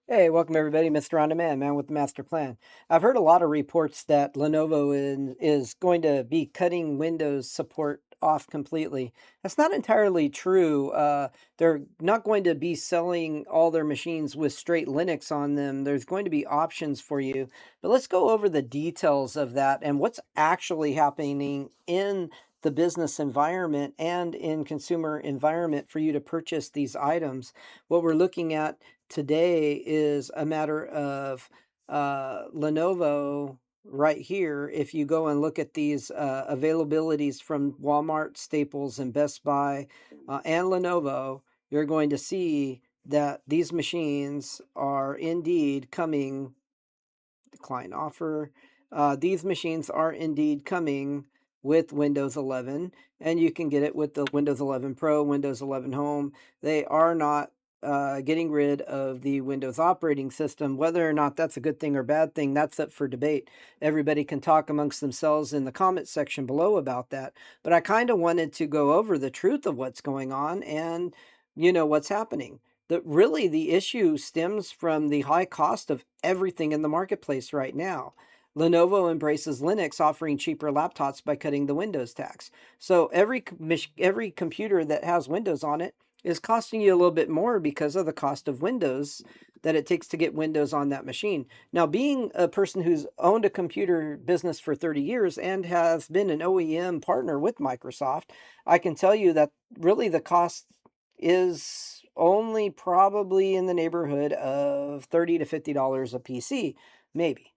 Hey, welcome everybody. Mr. On Demand, man with the master plan. I've heard a lot of reports that Lenovo is going to be cutting Windows support off completely. That's not entirely true. They're not going to be selling all their machines with straight Linux on them. There's going to be options for you. But let's go over the details of that and what's actually happening in the business environment and in consumer environment for you to purchase these items. What we're looking at today is a matter of Lenovo right here. If you go and look at these availabilities from Walmart, Staples, and Best Buy and Lenovo, you're going to see that these machines are indeed coming. Decline offer. These machines are indeed coming with Windows 11, and you can get it with the Windows 11 Pro, Windows 11 Home. They are not getting rid of the Windows operating system. Whether or not that's a good thing or bad thing, that's up for debate. Everybody can talk amongst themselves in the comment section below about that. But I kind of wanted to go over the truth of what's going on and what's happening. Really the issue stems from the high cost of everything in the marketplace right now. Lenovo embraces Linux, offering cheaper laptops by cutting the Windows tax. So every computer that has Windows on it is costing you a little bit more because of the cost of Windows that it takes to get Windows on that machine. Now, being a person who's owned a computer business for 30 years and has been an OEM partner with Microsoft, I can tell you that really the cost is only probably in the neighborhood of $30 to $50 a PC, maybe.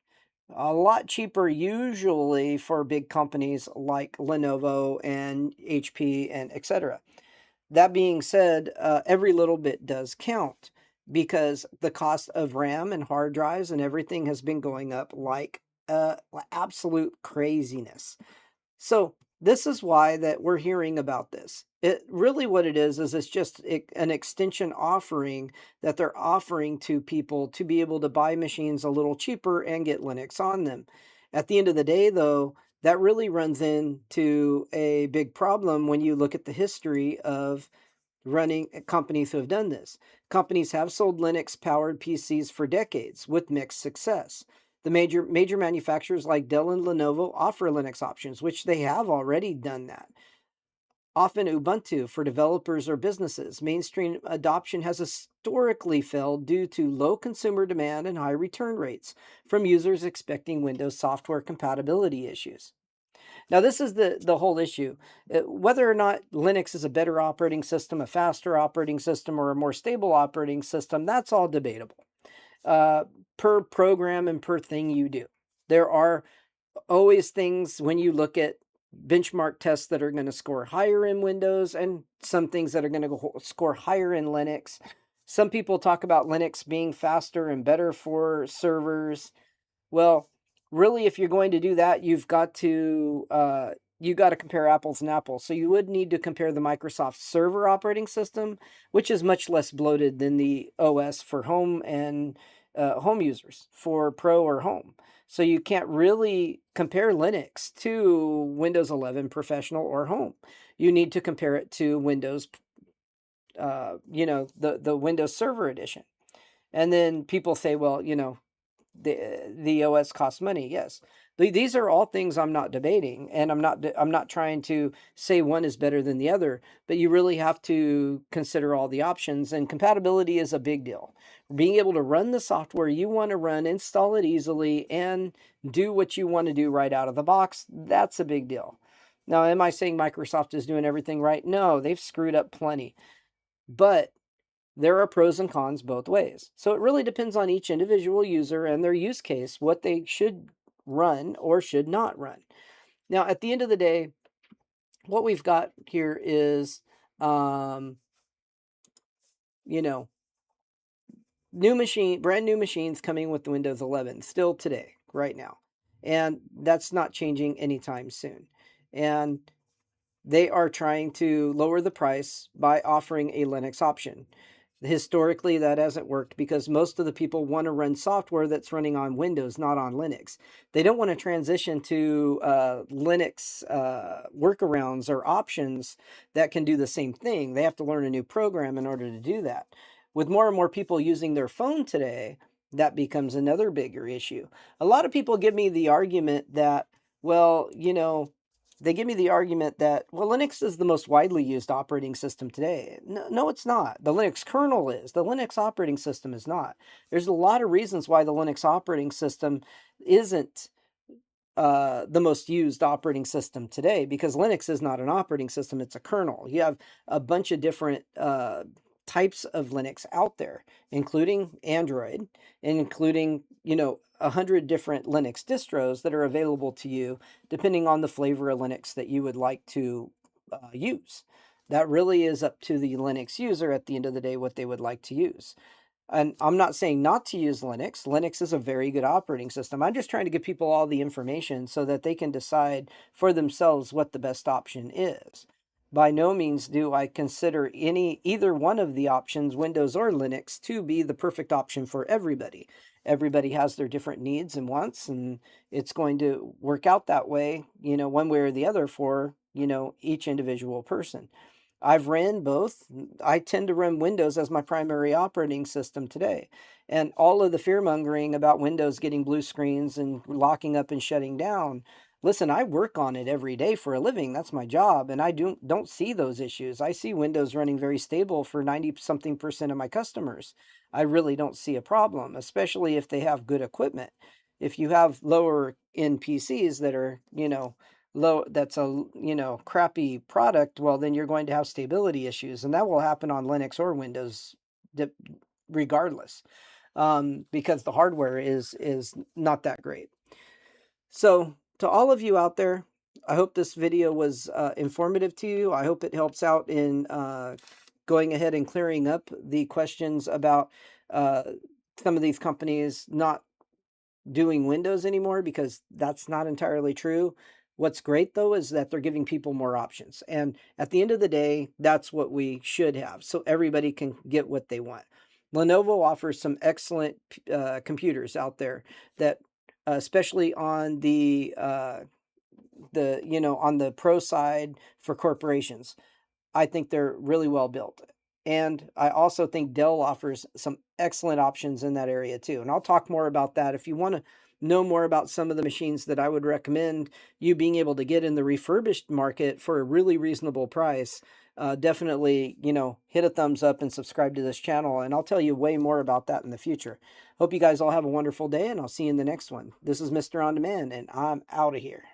A lot cheaper usually for big companies like Lenovo and HP and etc. That being said, every little bit does count because the cost of RAM and hard drives and everything has been going up like absolute craziness. So this is why that we're hearing about this. It really what it is it's just an extension offering that they're offering to people to be able to buy machines a little cheaper and get Linux on them. At the end of the day, though, that really runs into a big problem when you look at the history of running companies who have done this. Companies have sold Linux powered PCs for decades with mixed success. The major manufacturers like Dell and Lenovo offer Linux options, which they have already done that. Often Ubuntu for developers or businesses. Mainstream adoption has historically failed due to low consumer demand and high return rates from users expecting Windows software compatibility issues. Now, this is the whole issue. Whether or not Linux is a better operating system, a faster operating system, or a more stable operating system, that's all debatable uh, per program and per thing you do. There are always things when you look at benchmark tests that are going to score higher in Windows and some things that are going to score higher in Linux. Some people talk about Linux being faster and better for servers. Well, really, if you're going to do that, you got to compare apples and apples. So you would need to compare the Microsoft Server operating system, which is much less bloated than the OS for home and home users for Pro or Home. So you can't really compare Linux to Windows 11 Professional or Home. You need to compare it to Windows, the Windows Server Edition. And then people say, well, the OS costs money. Yes, these are all things I'm not debating, and I'm not trying to say one is better than the other. But you really have to consider all the options, and compatibility is a big deal. Being able to run the software you want to run, install it easily, and do what you want to do right out of the box, that's a big deal. Now, am I saying Microsoft is doing everything right? No, they've screwed up plenty. But there are pros and cons both ways. So it really depends on each individual user and their use case, what they should run or should not run. Now, at the end of the day, what we've got here is, um, you know, brand new machines coming with Windows 11 still today, right now. And that's not changing anytime soon. And they are trying to lower the price by offering a Linux option. Historically, that hasn't worked because most of the people want to run software that's running on Windows, not on Linux. They don't want to transition to Linux workarounds or options that can do the same thing. They have to learn a new program in order to do that. with more and more people using their phone today, that becomes another bigger issue. A lot of people give me the argument that, well, they give me the argument that, well, Linux is the most widely used operating system today. No, no, it's not. The Linux kernel is. The Linux operating system is not. There's a lot of reasons why the Linux operating system isn't the most used operating system today, because Linux is not an operating system, it's a kernel. You have a bunch of different types of Linux out there, including Android, and including, 100 different Linux distros that are available to you, depending on the flavor of Linux that you would like to use. That really is up to the Linux user at the end of the day, what they would like to use. And I'm not saying not to use Linux. Linux is a very good operating system. I'm just trying to give people all the information so that they can decide for themselves what the best option is. By no means do I consider either one of the options, Windows or Linux, to be the perfect option for everybody. Everybody has their different needs and wants, and it's going to work out that way, one way or the other for, each individual person. I've ran both. I tend to run Windows as my primary operating system today. And all of the fear mongering about Windows getting blue screens and locking up and shutting down. Listen, I work on it every day for a living. That's my job. And I don't see those issues. I see Windows running very stable for 90 something percent of my customers. I really don't see a problem, especially if they have good equipment. If you have lower end PCs that are, that's a crappy product, well, then you're going to have stability issues, and that will happen on Linux or Windows regardless, because the hardware is not that great. So to all of you out there, I hope this video was informative to you. I hope it helps out in going ahead and clearing up the questions about some of these companies not doing Windows anymore, because that's not entirely true. What's great, though, is that they're giving people more options. And at the end of the day, that's what we should have, so everybody can get what they want. Lenovo offers some excellent computers out there that, especially on the on the pro side for corporations, I think they're really well built. And I also think Dell offers some excellent options in that area too. And I'll talk more about that. If you want to know more about some of the machines that I would recommend you being able to get in the refurbished market for a really reasonable price, definitely, hit a thumbs up and subscribe to this channel. And I'll tell you way more about that in the future. Hope you guys all have a wonderful day, and I'll see you in the next one. This is Mr. On Demand, and I'm out of here.